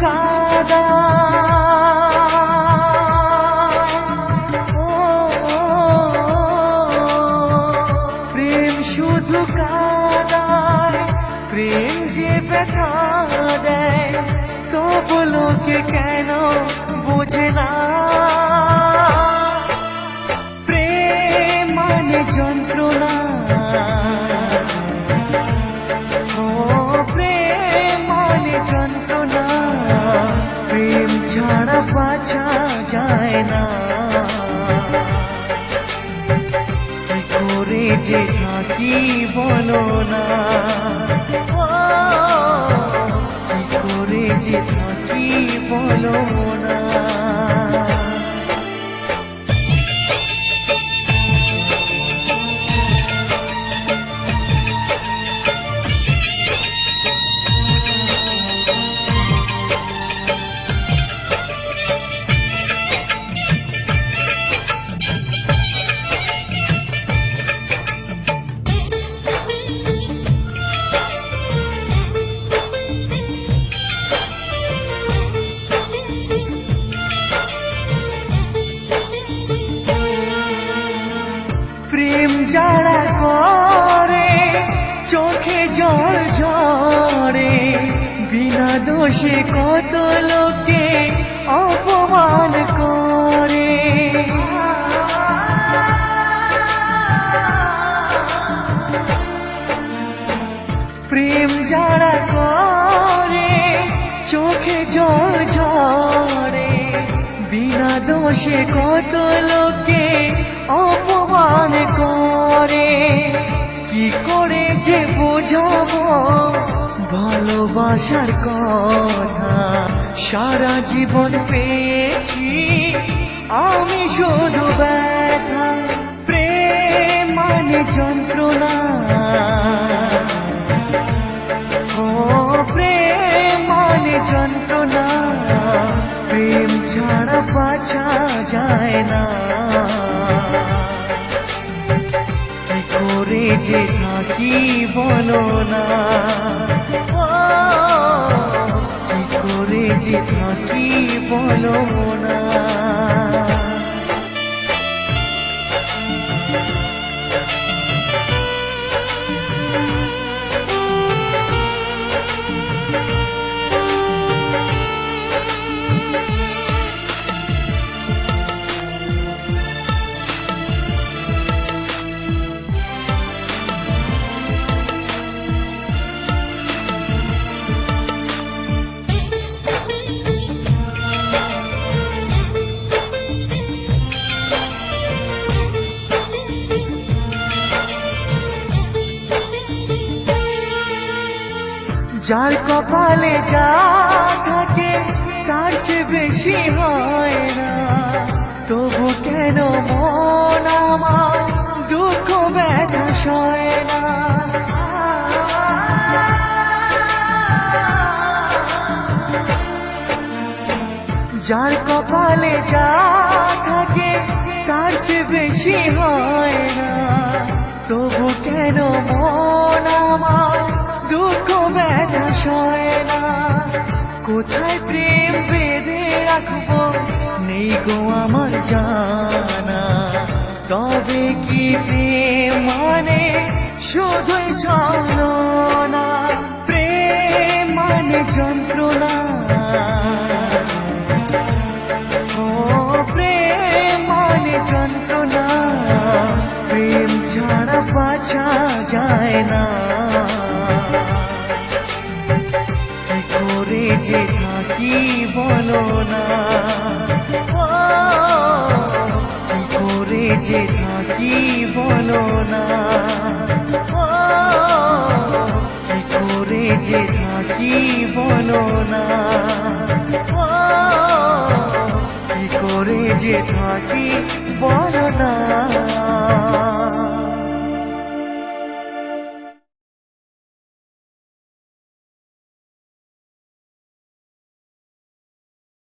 কাদা প্রেম শুধু কাদায় প্রেম যে ব্যথা দেয় তবু লোকে কেন বোঝে না প্রেম মানে যন্ত্রণা প্রেম মানে যন্ত্রণা প্রেম ছাড়া বাঁচা যায় না কি করে যে থাকি বলো না কি করে যে থাকি বলো না প্রেম যারা করে চোখে জল ঝরে বিনা দোষে কত লোকে অপমান করে প্রেম যারা করে চোখে জল ঝরে বিনা দোষে কত লোকে অপমান করে কি করে যে বোঝাবো ভালোবাসার কথা সারা জীবন পেয়েছি আমি শুধু ব্যথা প্রেম মানে যন্ত্রণা প্রেম মানে যন্ত্রণা প্রেম ছাড়া বাঁচা যায় না কি করে যে থাকি বলো না কি করে যে থাকি বলো না যার কপালে যা থাকে তার সে বেশি হয় না তবু কেন মন আমার দুঃখ ব্যথা সয় না যার কপালে যা থাকে তার সে বেশি হয় না তবু কেন মন আমার দুঃখ ব্যথা সয় না কোথায় প্রেম বেঁধে রাখবো নেই গো আমার জানা তবে কি প্রেম মানে শুধুই ছলনা প্রেম মানে যন্ত্রণা প্রেম মানে যন্ত্রণা প্রেম ছাড়া বাঁচা যায় না কি করে যে থাকি বলো না কি করে যে থাকি বলো না কি করে যে থাকি বলো না কি করে যে থাকি বলো না